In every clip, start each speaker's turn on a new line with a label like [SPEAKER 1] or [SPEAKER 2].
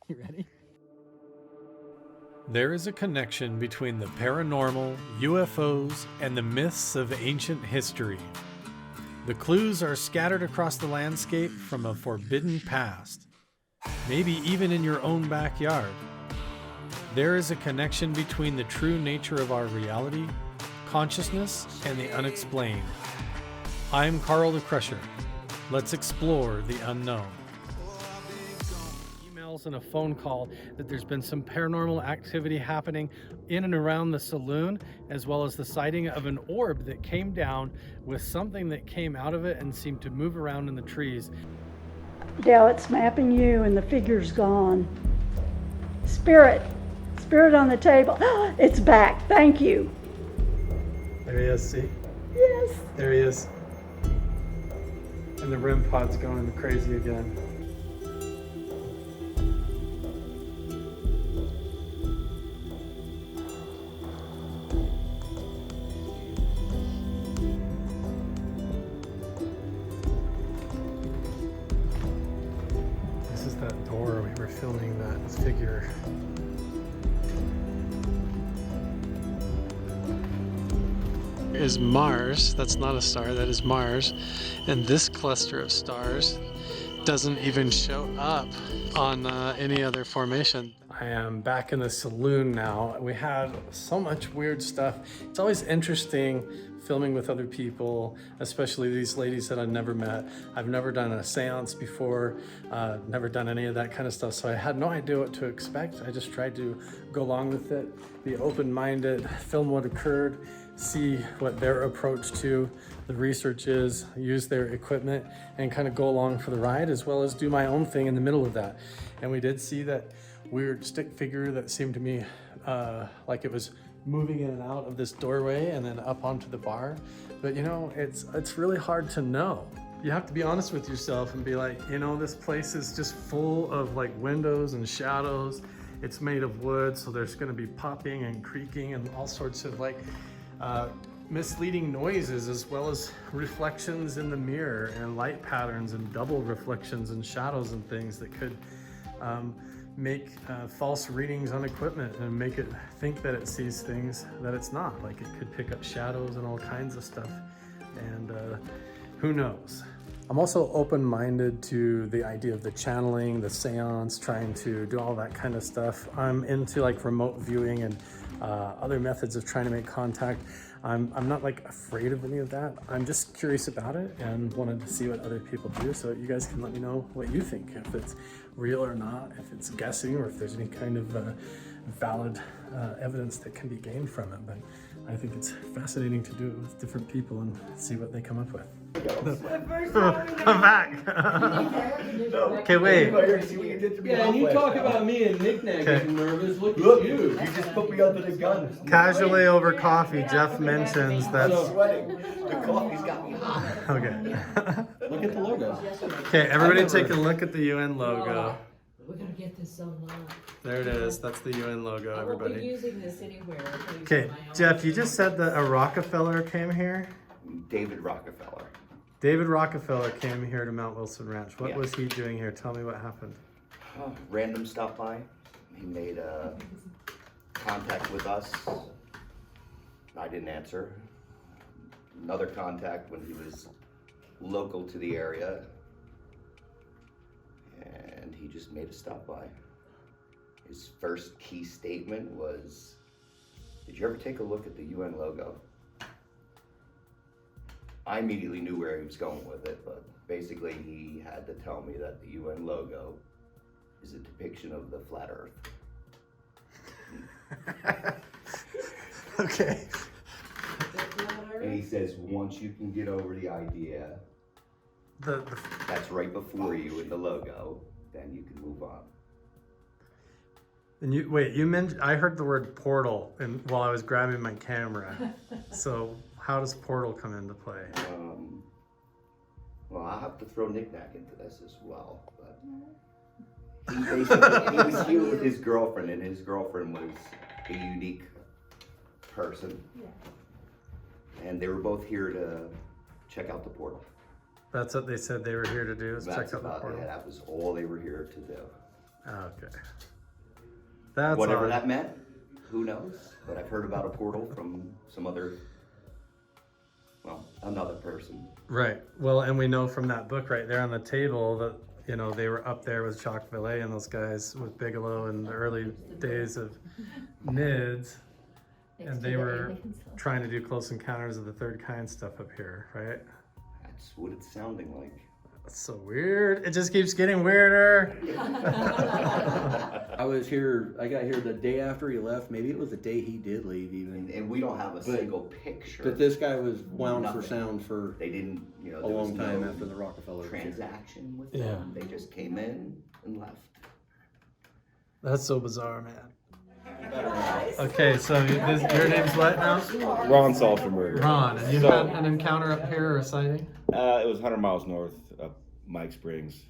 [SPEAKER 1] You ready?
[SPEAKER 2] There is a connection between the paranormal, UFOs, and the myths of ancient history. The clues are scattered across the landscape from a forbidden past, maybe even in your own backyard. There is a connection between the true nature of our reality, consciousness, and the unexplained. I'm Carl the Crusher. Let's explore the unknown. Emails and a phone call that there's been some paranormal activity happening in and around the saloon, as well as the sighting of an orb that came down with something that came out of it and seemed to move around in the trees.
[SPEAKER 3] Dale, it's mapping you and the figure's gone. Spirit on the table. It's back, thank you.
[SPEAKER 2] There he is, see?
[SPEAKER 3] Yes.
[SPEAKER 2] There he is. And the REM pod's going crazy again. This is that door we were filming that figure. Is Mars. That's not a star, that is Mars. And this cluster of stars doesn't even show up on any other formation. I am back in the saloon now. We had so much weird stuff. It's always interesting filming with other people, especially these ladies that I've never met. I've never done a seance before, never done any of that kind of stuff, so I had no idea what to expect. I just tried to go along with it, be open-minded, film what occurred, see what their approach to the research is, use their equipment, and kind of go along for the ride, as well as do my own thing in the middle of that. And we did see that weird stick figure that seemed to me like it was moving in and out of this doorway and then up onto the bar. But you know, it's really hard to know. You have to be honest with yourself and be like, you know, this place is just full of like windows and shadows. It's made of wood, so there's going to be popping and creaking and all sorts of like misleading noises, as well as reflections in the mirror and light patterns and double reflections and shadows and things that could make false readings on equipment and make it think that it sees things that it's not. Like it could pick up shadows and all kinds of stuff, and who knows. I'm also open-minded to the idea of the channeling, the seance, trying to do all that kind of stuff. I'm into like remote viewing and other methods of trying to make contact. I'm not like afraid of any of that. I'm just curious about it and wanted to see what other people do, so you guys can let me know what you think, if it's real or not, if it's guessing, or if there's any kind of valid evidence that can be gained from it. But I think it's fascinating to do it with different people and see what they come up with. Come back. Okay, wait.
[SPEAKER 4] Yeah, and you talk about me and Nick getting nervous. Look at you.
[SPEAKER 5] You just put me under the gun.
[SPEAKER 2] Casually over coffee, Jeff mentions that.
[SPEAKER 5] I'm sweating. The coffee's got me hot.
[SPEAKER 2] Okay.
[SPEAKER 4] Look at the logo.
[SPEAKER 2] Okay, everybody take a look at the UN logo.
[SPEAKER 6] We're gonna get this so low.
[SPEAKER 2] There it is. That's the UN logo,
[SPEAKER 6] I won't be
[SPEAKER 2] everybody.
[SPEAKER 6] using this anywhere.
[SPEAKER 2] Okay, Jeff, you just said that a Rockefeller came here?
[SPEAKER 5] David Rockefeller.
[SPEAKER 2] David Rockefeller came here to Mount Wilson Ranch. What
[SPEAKER 5] Yeah.
[SPEAKER 2] was he doing here? Tell me what happened.
[SPEAKER 5] Random stop by. He made contact with us. I didn't answer. Another contact when he was local to the area. And he just made a stop by. His first key statement was, "Did you ever take a look at the UN logo?" I immediately knew where he was going with it, but basically he had to tell me that the UN logo is a depiction of the flat earth.
[SPEAKER 2] Okay.
[SPEAKER 5] And he says, once you can get over the idea that's right before you in the logo, then you can move on.
[SPEAKER 2] And you wait, you mentioned, I heard the word portal and while I was grabbing my camera. So how does portal come into play?
[SPEAKER 5] Well, I'll have to throw knick-knack into this as well, but he basically, he was here with his girlfriend, and his girlfriend was a unique person. Yeah. And they were both here to check out the portal.
[SPEAKER 2] That's what they said they were here to do, is check out the portal.
[SPEAKER 5] Yeah, that was all they were here to do.
[SPEAKER 2] Okay. That's
[SPEAKER 5] Whatever
[SPEAKER 2] odd.
[SPEAKER 5] that meant, who knows? But I've heard about a portal from some other, well, another person.
[SPEAKER 2] Right. Well, and we know from that book right there on the table that, you know, they were up there with Jacques Vallée and those guys with Bigelow in the early days of NIDS, and they were trying to do close encounters of the third kind stuff up here, right?
[SPEAKER 5] That's what it's sounding like.
[SPEAKER 2] That's so weird. It just keeps getting weirder.
[SPEAKER 4] I was here, I got here the day after he left. Maybe it was the day he did leave even.
[SPEAKER 5] And we don't have a single picture.
[SPEAKER 4] But this guy was wound
[SPEAKER 5] Nothing.
[SPEAKER 4] for sound for
[SPEAKER 5] They didn't, you know,
[SPEAKER 4] a
[SPEAKER 5] there was
[SPEAKER 4] long time
[SPEAKER 5] no
[SPEAKER 4] after the Rockefeller was here.
[SPEAKER 5] transaction with
[SPEAKER 2] Yeah.
[SPEAKER 5] them. They just came in and left.
[SPEAKER 2] That's so bizarre, man. Okay, so your name's what now?
[SPEAKER 1] Ron Salterberg.
[SPEAKER 2] Ron, and you
[SPEAKER 1] So-
[SPEAKER 2] had an encounter up here or a sighting?
[SPEAKER 1] It was 100 miles north of Mike Springs,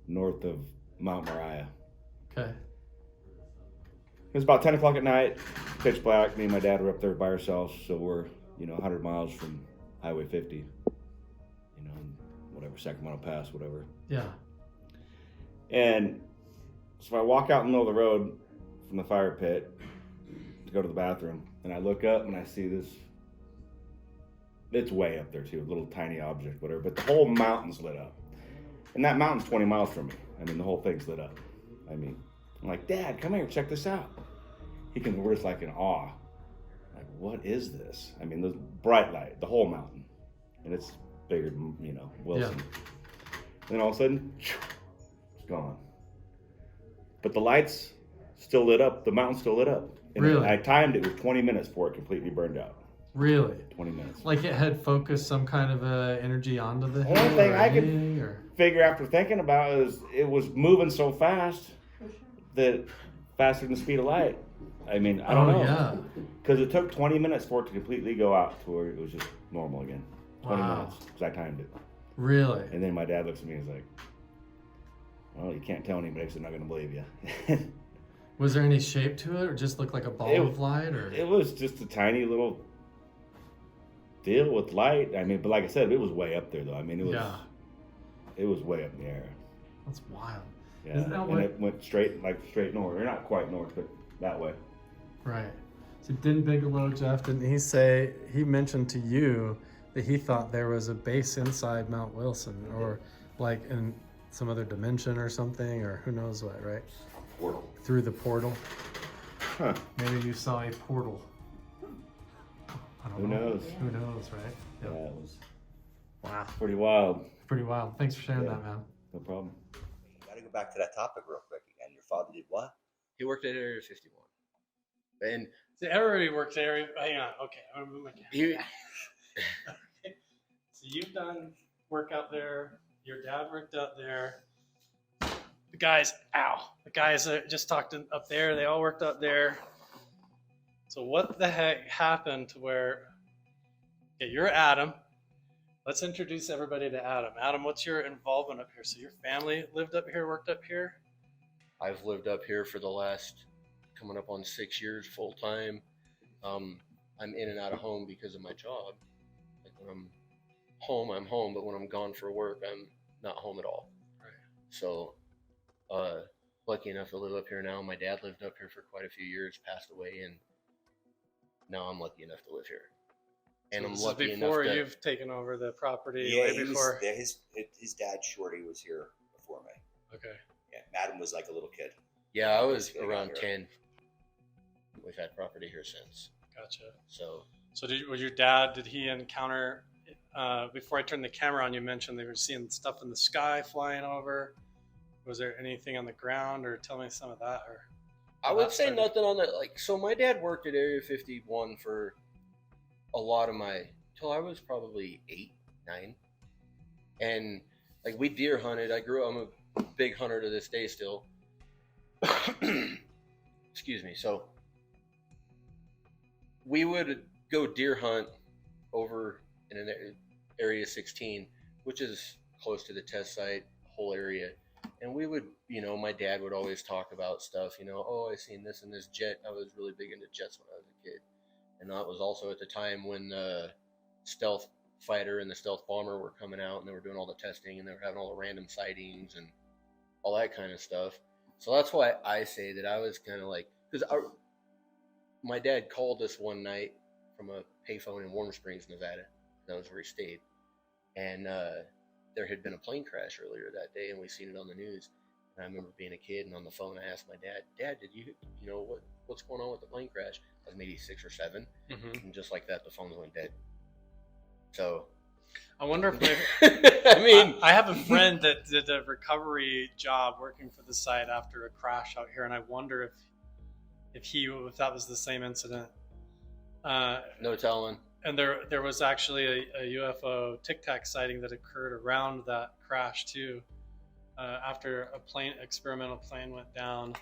[SPEAKER 1] north of Mount Moriah.
[SPEAKER 2] Okay.
[SPEAKER 1] It was about 10 o'clock at night, pitch black. Me and my dad were up there by ourselves, so we're, 100 miles from Highway 50. Whatever, Sacramento Pass, whatever.
[SPEAKER 2] Yeah.
[SPEAKER 1] And so I walk out in the middle of the road from the fire pit to go to the bathroom, and I look up and I see this. It's way up there too, a little tiny object, whatever, but the whole mountain's lit up. And that mountain's 20 miles from me. I mean, the whole thing's lit up. I'm like, Dad, come here, check this out. We're just like in awe. Like, what is this? I mean, the bright light, the whole mountain. And it's bigger than, Wilson.
[SPEAKER 2] Yeah.
[SPEAKER 1] And then all of a sudden, it's gone. But the lights still lit up, the mountain's still lit up. And
[SPEAKER 2] Really?
[SPEAKER 1] I timed it with 20 minutes before it completely burned out.
[SPEAKER 2] Really?
[SPEAKER 1] 20 minutes.
[SPEAKER 2] Like it had focused some kind of energy onto the
[SPEAKER 1] Only
[SPEAKER 2] hill
[SPEAKER 1] thing
[SPEAKER 2] or
[SPEAKER 1] I could
[SPEAKER 2] anything, or...
[SPEAKER 1] figure after thinking about it is it was moving so fast that faster than the speed of light. I mean, I don't know.
[SPEAKER 2] Yeah.
[SPEAKER 1] Because it took 20 minutes for it to completely go out to where it was just normal again. 20
[SPEAKER 2] Wow.
[SPEAKER 1] minutes, because I timed it.
[SPEAKER 2] Really?
[SPEAKER 1] And then my dad looks at me and he's like, well, you can't tell anybody because they're not going to believe you.
[SPEAKER 2] Was there any shape to it, or just looked like a ball of light, or?
[SPEAKER 1] It was just a tiny little deal with light. I mean, but like I said, it was way up there though. I mean, it was way up in the air.
[SPEAKER 2] That's wild.
[SPEAKER 1] Yeah,
[SPEAKER 2] Isn't that
[SPEAKER 1] and
[SPEAKER 2] what...
[SPEAKER 1] it went straight north, or not quite north, but that way.
[SPEAKER 2] Right. So didn't Bigelow, Jeff, didn't he mentioned to you that he thought there was a base inside Mount Wilson, or like in some other dimension or something, or who knows what, right?
[SPEAKER 5] Portal.
[SPEAKER 2] Through the portal.
[SPEAKER 1] Huh.
[SPEAKER 2] Maybe you saw a portal. I don't
[SPEAKER 1] Who
[SPEAKER 2] know.
[SPEAKER 1] knows?
[SPEAKER 2] Who knows, right?
[SPEAKER 1] Yeah,
[SPEAKER 2] Yep.
[SPEAKER 1] it was
[SPEAKER 2] Wow.
[SPEAKER 1] pretty wild.
[SPEAKER 2] Pretty wild. Thanks for sharing
[SPEAKER 1] Yeah.
[SPEAKER 2] that, man.
[SPEAKER 1] No problem.
[SPEAKER 5] You gotta go back to that topic real quick again. Your father did what?
[SPEAKER 7] He worked at Area 51. And
[SPEAKER 2] So everybody works there. Hang on. Okay. I'm gonna move my camera.
[SPEAKER 7] he,
[SPEAKER 2] Okay. So you've done work out there. Your dad worked out there. The guys that just talked up there, they all worked up there. So what the heck happened to where, okay, you're Adam. Let's introduce everybody to Adam. Adam, what's your involvement up here? So your family lived up here, worked up here?
[SPEAKER 7] I've lived up here for the last coming up on 6 years full time. I'm in and out of home because of my job. Like when I'm home, but when I'm gone for work, I'm not home at all.
[SPEAKER 2] Right.
[SPEAKER 7] So, lucky enough to live up here now. My dad lived up here for quite a few years, passed away, and now I'm lucky enough to live here. And
[SPEAKER 2] So
[SPEAKER 7] I'm
[SPEAKER 2] this is
[SPEAKER 7] lucky enough
[SPEAKER 2] before
[SPEAKER 7] that
[SPEAKER 2] you've taken over the property,
[SPEAKER 5] Yeah,
[SPEAKER 2] way
[SPEAKER 5] he
[SPEAKER 2] before.
[SPEAKER 5] was, his dad Shorty was here before me.
[SPEAKER 2] Okay.
[SPEAKER 5] Yeah, Madam was like a little kid.
[SPEAKER 7] yeah, I was
[SPEAKER 5] Basically
[SPEAKER 7] around
[SPEAKER 5] got here.
[SPEAKER 7] 10. We've had property here since.
[SPEAKER 2] Gotcha.
[SPEAKER 7] So
[SPEAKER 2] So was your dad, did he encounter, before I turned the camera on, you mentioned they were seeing stuff in the sky flying over. Was there anything on the ground, or tell me some of that? Or
[SPEAKER 7] I would
[SPEAKER 2] That
[SPEAKER 7] say
[SPEAKER 2] started-
[SPEAKER 7] nothing on that. Like, so my dad worked at Area 51 for a lot of till I was probably 8, 9. And like we deer hunted. I'm a big hunter to this day still. Excuse me. So we would go deer hunt over in an Area 16, which is close to the test site, whole area. And we would, my dad would always talk about stuff, oh, I seen this and this jet. I was really big into jets when I was a kid. And that was also at the time when the stealth fighter and the stealth bomber were coming out, and they were doing all the testing, and they were having all the random sightings and all that kind of stuff. So that's why I say that I was kind of like, because my dad called us one night from a payphone in Warm Springs, Nevada. That was where he stayed. And there had been a plane crash earlier that day, and we seen it on the news. And I remember being a kid, and on the phone, I asked my dad, did you know, what's going on with the plane crash? I was maybe 6 or 7.
[SPEAKER 2] Mm-hmm.
[SPEAKER 7] And just like that, the phone went dead. So
[SPEAKER 2] I wonder if maybe,
[SPEAKER 7] I mean,
[SPEAKER 2] I have a friend that did a recovery job working for the site after a crash out here, and I wonder if that was the same incident.
[SPEAKER 7] no telling.
[SPEAKER 2] And there was actually a UFO Tic Tac sighting that occurred around that crash too. After experimental plane went down,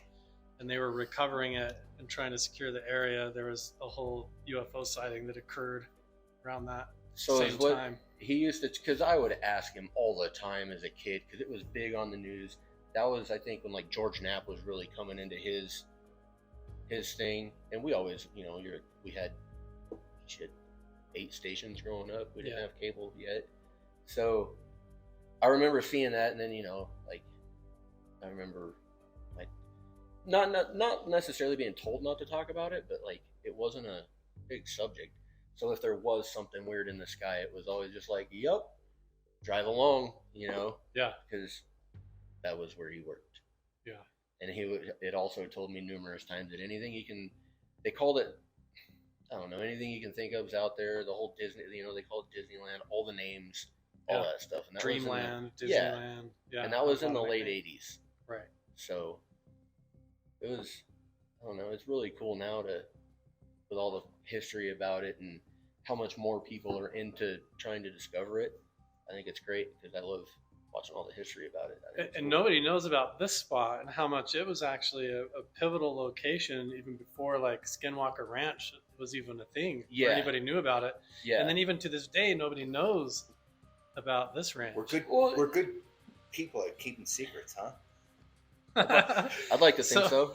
[SPEAKER 2] and they were recovering it and trying to secure the area, there was a whole UFO sighting that occurred around that same time.
[SPEAKER 7] He used to, because I would ask him all the time as a kid, because it was big on the news. That was, I think, when like George Knapp was really coming into his thing, and we always, we had 8 stations growing up. We didn't have cable yet, so I remember seeing that, and then I remember like not necessarily being told not to talk about it, but like it wasn't a big subject. So if there was something weird in the sky, it was always just like, "Yep, drive along,"
[SPEAKER 2] Yeah,
[SPEAKER 7] because that was where he worked.
[SPEAKER 2] Yeah,
[SPEAKER 7] and it also told me numerous times that they called it, I don't know, anything you can think of is out there. The whole Disney, they call it Disneyland, all the names, all that stuff. And that
[SPEAKER 2] Dreamland, Disneyland. Yeah,
[SPEAKER 7] and that was in the late 80s.
[SPEAKER 2] Right.
[SPEAKER 7] So it was, I don't know, it's really cool now with all the history about it and how much more people are into trying to discover it. I think it's great because I love watching all the history about it.
[SPEAKER 2] And nobody knows about this spot and how much it was actually a pivotal location even before like Skinwalker Ranch was even a thing.
[SPEAKER 7] Yeah.
[SPEAKER 2] Or anybody knew about it.
[SPEAKER 7] Yeah.
[SPEAKER 2] And then even to this day, nobody knows about this ranch.
[SPEAKER 5] We're good people at keeping secrets, huh?
[SPEAKER 7] I'd like to think so.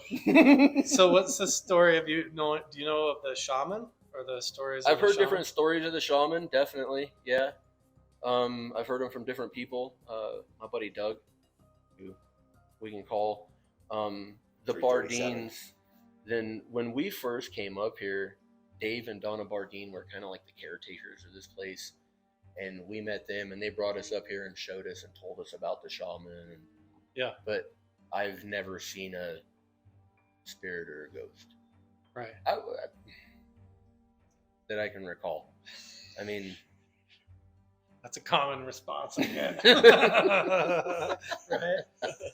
[SPEAKER 2] So what's the story of do you know of the shaman or the stories?
[SPEAKER 7] I've heard different stories of the shaman, definitely. Yeah. I've heard them from different people. My buddy Doug, who we can call, the Bardines. Then when we first came up here, Dave and Donna Bardine were kind of like the caretakers of this place. And we met them and they brought us up here and showed us and told us about the shaman. But I've never seen a spirit or a ghost.
[SPEAKER 2] Right.
[SPEAKER 7] That I can recall. I mean,
[SPEAKER 2] that's a common response I get. Right.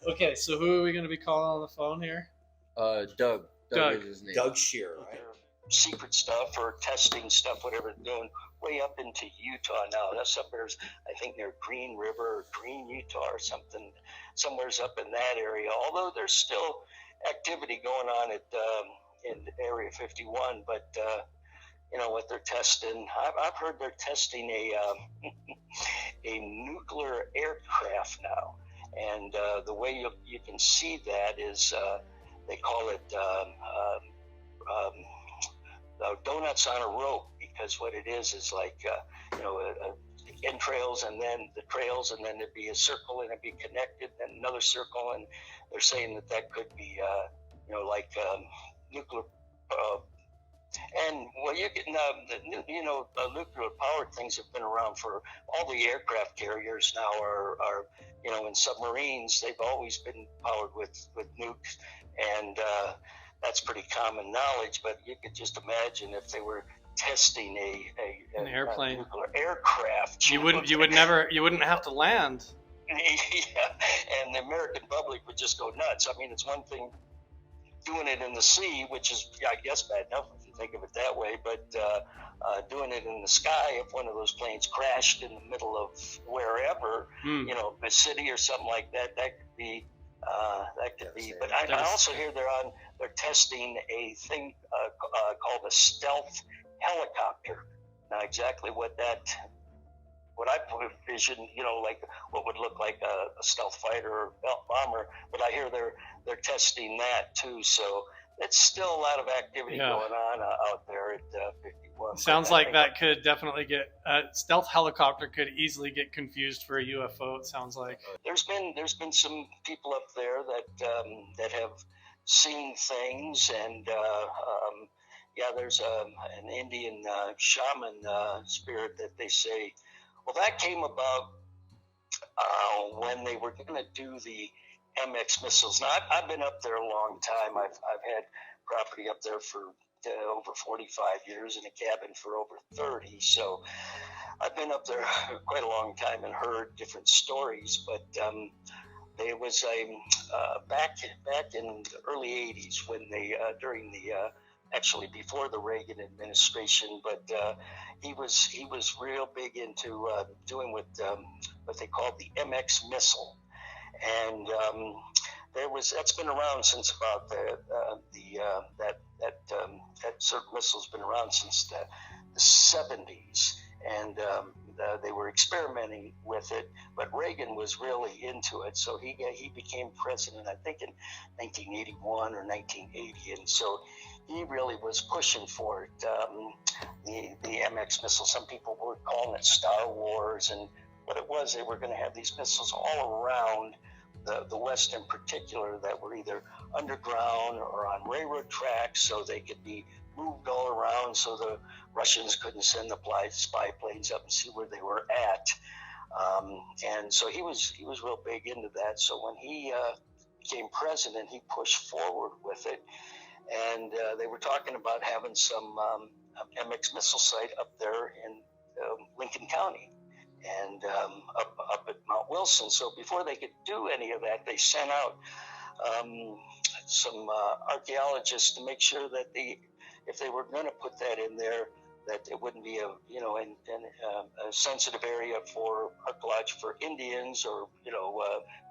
[SPEAKER 2] Okay, so who are we going to be calling on the phone here?
[SPEAKER 7] Doug. Doug is his name.
[SPEAKER 5] Doug Shear, right?
[SPEAKER 8] Secret stuff or testing stuff, whatever they're doing, way up into Utah now. That's up there, I think near Green River or Green, Utah or something, somewhere's up in that area. Although there's still activity going on in Area 51, but what they're testing, I've heard they're testing a nuclear aircraft now, and the way you can see that is they call it donuts on a rope, because what it is like entrails and then the trails, and then it'd be a circle and it'd be connected, and another circle, and they're saying that could be nuclear. And well, you can, nuclear powered things have been around for all the aircraft carriers now are in submarines. They've always been powered with nukes, and that's pretty common knowledge. But you could just imagine if they were testing
[SPEAKER 2] an airplane,
[SPEAKER 8] a nuclear aircraft.
[SPEAKER 2] You wouldn't have to land.
[SPEAKER 8] Yeah, and the American public would just go nuts. I mean, it's one thing doing it in the sea, which is, I guess, bad enough if you think of it that way, but doing it in the sky, if one of those planes crashed in the middle of wherever, a city or something like that, that could be. But I also hear they're testing a thing called a stealth helicopter. Now, exactly what I envision, like what would look like a stealth fighter or bomber, but I hear they're testing that too. So it's still a lot of activity going on out there at 51.
[SPEAKER 2] Sounds like that could definitely get a stealth helicopter could easily get confused for a UFO. It sounds like.
[SPEAKER 8] There's been some people up there that have seen things, and yeah, there's an Indian shaman spirit that they say. Well, that came about when they were going to do the MX missiles. Now, I've been up there a long time. I've had property up there for over 45 years, in a cabin for over 30. So I've been up there quite a long time and heard different stories. But there was a back in the early 80s when they during the actually before the Reagan administration, but he was real big into doing what they called the MX missile, and that's been around since about that certain missile's been around since the 70s, and they were experimenting with it, but Reagan was really into it, so he became president, I think, in 1981 or 1980, and so he really was pushing for it, the MX missile. Some people were calling it Star Wars, and what it was, they were going to have these missiles all around the West in particular that were either underground or on railroad tracks, so they could be moved all around so the Russians couldn't send the spy planes up and see where they were at. And so he was real big into that. So when he became president, he pushed forward with it. And they were talking about having some MX missile site up there in Lincoln County and up at Mount Wilson. So before they could do any of that, they sent out some archaeologists to make sure that if they were going to put that in there, that it wouldn't be a sensitive area for archaeology for Indians, or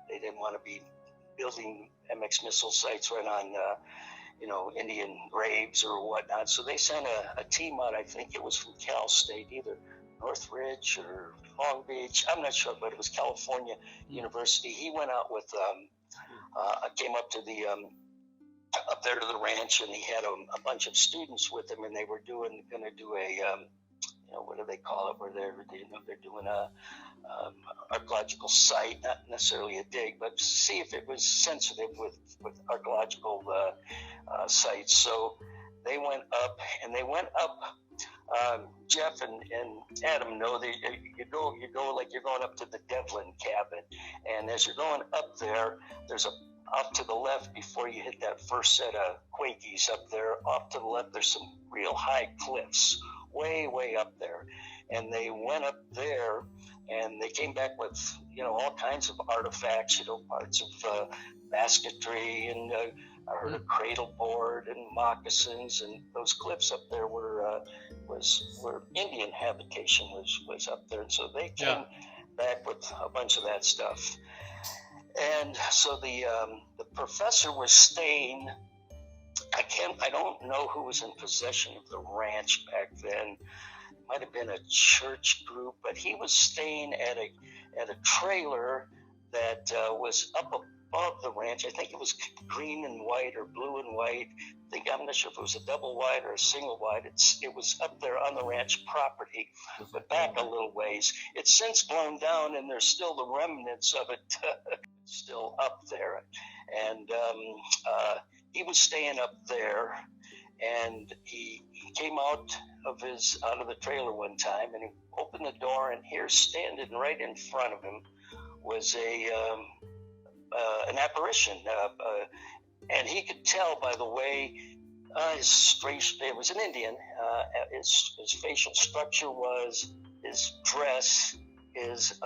[SPEAKER 8] they didn't want to be building MX missile sites right on Indian graves or whatnot. So they sent a team out. I think it was from Cal State, either Northridge or Long Beach. I'm not sure, but it was California University. He went out with, came up to up there to the ranch, and he had a bunch of students with him, and they were going to do a, what do they call it, where they're doing a archaeological site, not necessarily a dig, but see if it was sensitive with archaeological sites. So they went up, Jeff and Adam know that you go like you're going up to the Devlin cabin, and as you're going up there, there's off to the left before you hit that first set of Quakies up there, off to the left there's some real high cliffs, way up there. And they went up there and they came back with, all kinds of artifacts, parts of basketry, and I heard a cradle board and moccasins, and those cliffs up there were where Indian habitation was up there. And so they came back with a bunch of that stuff. And so the professor was staying. I don't know who was in possession of the ranch back then. It might have been a church group, but he was staying at a trailer that was up above the ranch. I think it was green and white or blue and white. I'm not sure if it was a double wide or a single wide. It was up there on the ranch property, but back a little ways. It's since blown down, and there's still the remnants of it still up there. And he was staying up there, and he came out of the trailer one time, and he opened the door, and here, standing right in front of him, was an apparition, and he could tell by the way it was an Indian. His facial structure was, his dress, his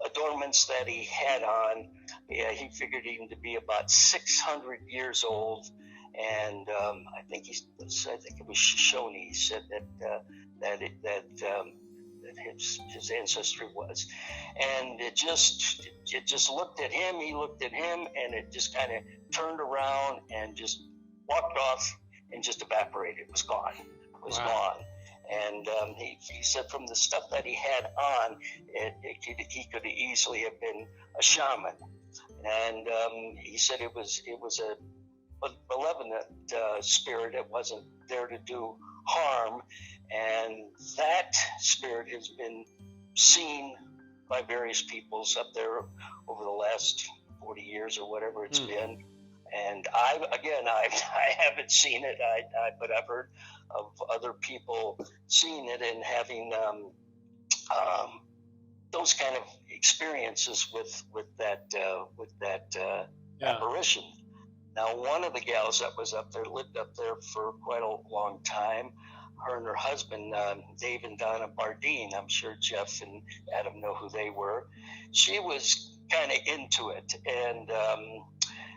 [SPEAKER 8] adornments that he had on. Yeah, he figured him to be about 600 years old, and I think it was Shoshone. He said that his ancestry was, and it just looked at him. He looked at him, and it just kind of turned around and just walked off and just evaporated. It was gone. It was gone. And he said from the stuff that he had on, he could easily have been a shaman. And he said it was malevolent spirit that wasn't there to do harm, and that spirit has been seen by various peoples up there over the last 40 years or whatever it's been. And I haven't seen it, but I've heard of other people seeing it and having those kind of experiences with that apparition. Now, one of the gals that was up there lived up there for quite a long time. Her and her husband, Dave and Donna Bardeen, I'm sure Jeff and Adam know who they were. She was kind of into it, and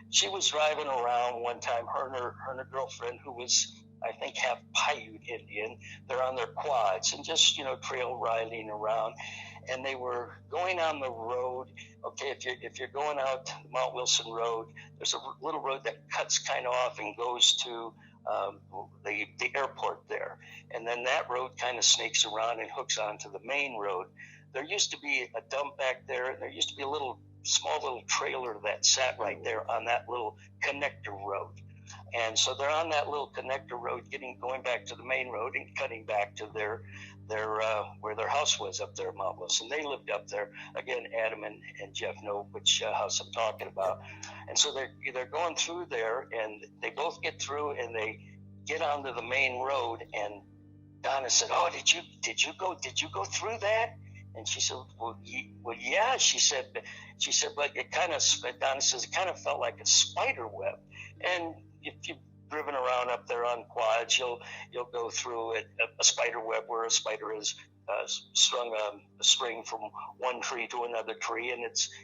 [SPEAKER 8] she was driving around one time, her and her girlfriend, who was, I think, half Paiute Indian. They're on their quads and just, trail riding around. And they were going on the road. Okay, if you're going out Mount Wilson Road, there's a little road that cuts kind of off and goes to the airport there. And then that road kind of snakes around and hooks onto the main road. There used to be a dump back there, and there used to be a small little trailer that sat right there on that little connector road. And so they're on that little connector road, going back to the main road and cutting back to their where their house was up there at Mount Wilson. They lived up there. Again, Adam and Jeff know which house I'm talking about. And so they're going through there, and they both get through, and they get onto the main road. And Donna said, "Oh, did you go through that?" And she said, well, yeah. She said, but it kind of, Donna says, it kind of felt like a spider web. And if you've driven around up there on quads, you'll go through a spider web where a spider has strung a string from one tree to another tree, and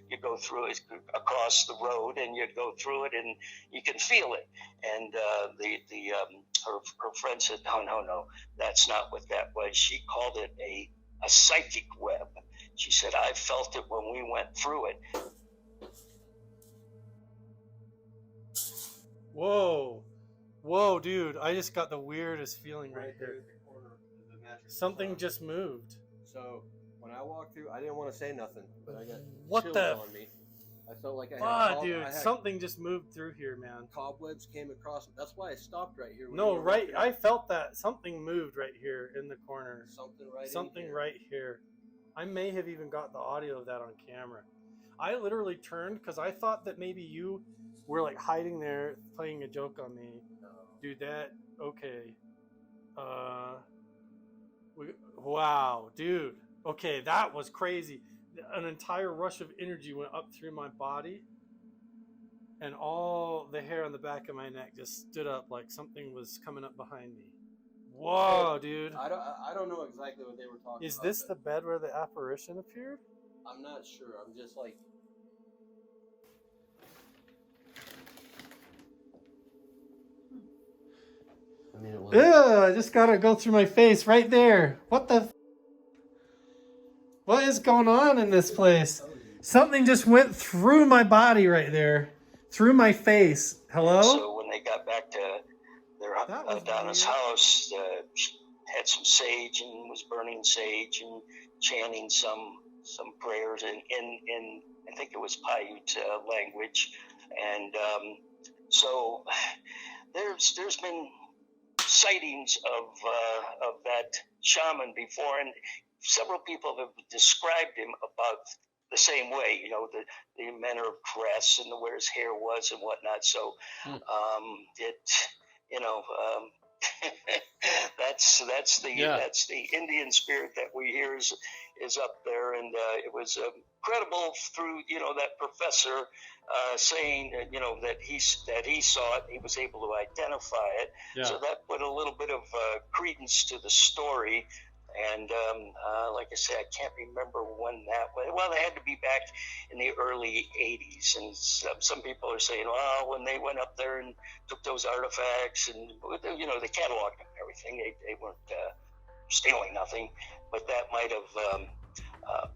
[SPEAKER 8] you go through it across the road, and you go through it, and you can feel it. And her friend said, no, that's not what that was. She called it a psychic web. She said, I felt it when we went through it.
[SPEAKER 2] Whoa, dude, I just got the weirdest feeling right there. Something just moved.
[SPEAKER 4] So when I walked through, I didn't want to say nothing, but I got
[SPEAKER 2] What
[SPEAKER 4] chills
[SPEAKER 2] the
[SPEAKER 4] on me. I felt like I had
[SPEAKER 2] dude, something just moved through here, man.
[SPEAKER 4] Cobwebs came across. That's why I stopped right here.
[SPEAKER 2] No, right. I felt that something moved right here in the corner.
[SPEAKER 4] Something
[SPEAKER 2] right here. I may have even got the audio of that on camera. I literally turned because I thought that maybe you were like hiding there playing a joke on me.
[SPEAKER 4] No.
[SPEAKER 2] Dude, okay. Wow, dude. Okay, that was crazy. An entire rush of energy went up through my body, and all the hair on the back of my neck just stood up like something was coming up behind me. Whoa, dude.
[SPEAKER 4] I don't know exactly what they were talking about.
[SPEAKER 2] Is this the bed where the apparition appeared?
[SPEAKER 4] I'm not sure. I'm just like... I mean, it was...
[SPEAKER 2] Ew, I just gotta go through my face right there. What the... What is going on in this place? Something just went through my body right there. Through my face. Hello?
[SPEAKER 8] So when they got back to their Donna's house, she had some sage and was burning sage and chanting some prayers in I think it was Paiute language. And so there's been sightings of that shaman before, and several people have described him about the same way, the manner of dress and where his hair was and whatnot. So, that's the Indian spirit that we hear is up there, and it was credible through that professor saying that he saw it, he was able to identify it. Yeah. So that put a little bit of credence to the story. And like I said, I can't remember when that was. Well, they had to be back in the early 80s. And some people are saying, well, when they went up there and took those artifacts and, they cataloged them and everything, they weren't stealing nothing. But that might have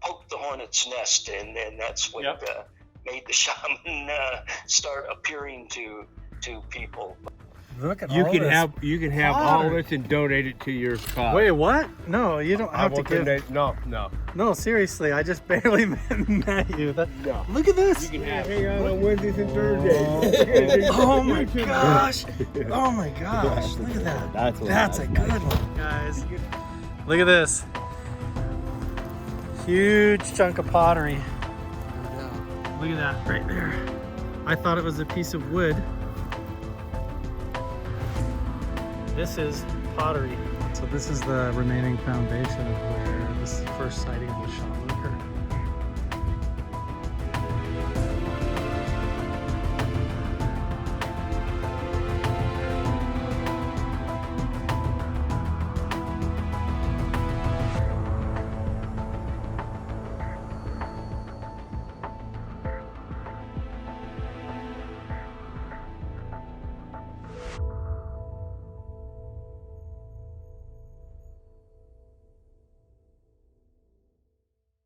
[SPEAKER 8] poked the hornet's nest, and that's what made the shaman start appearing to people.
[SPEAKER 2] Look at
[SPEAKER 9] You
[SPEAKER 2] all
[SPEAKER 9] can
[SPEAKER 2] this.
[SPEAKER 9] have all
[SPEAKER 2] pottery.
[SPEAKER 9] this and donate it to your cause.
[SPEAKER 2] Wait, what? No, you don't
[SPEAKER 9] I
[SPEAKER 2] have to
[SPEAKER 9] won't
[SPEAKER 2] give.
[SPEAKER 9] donate. No.
[SPEAKER 2] No, seriously, I just barely met you.
[SPEAKER 9] No.
[SPEAKER 2] Look at this.
[SPEAKER 9] You can hang out on Wednesdays and Thursdays.
[SPEAKER 2] Oh my gosh. Oh my gosh. Look at that. That's a good one, guys. Look at this. Huge chunk of pottery. Look at that right there. I thought it was a piece of wood. This is pottery. So this is the remaining foundation of where this first sighting of the shaman occurred.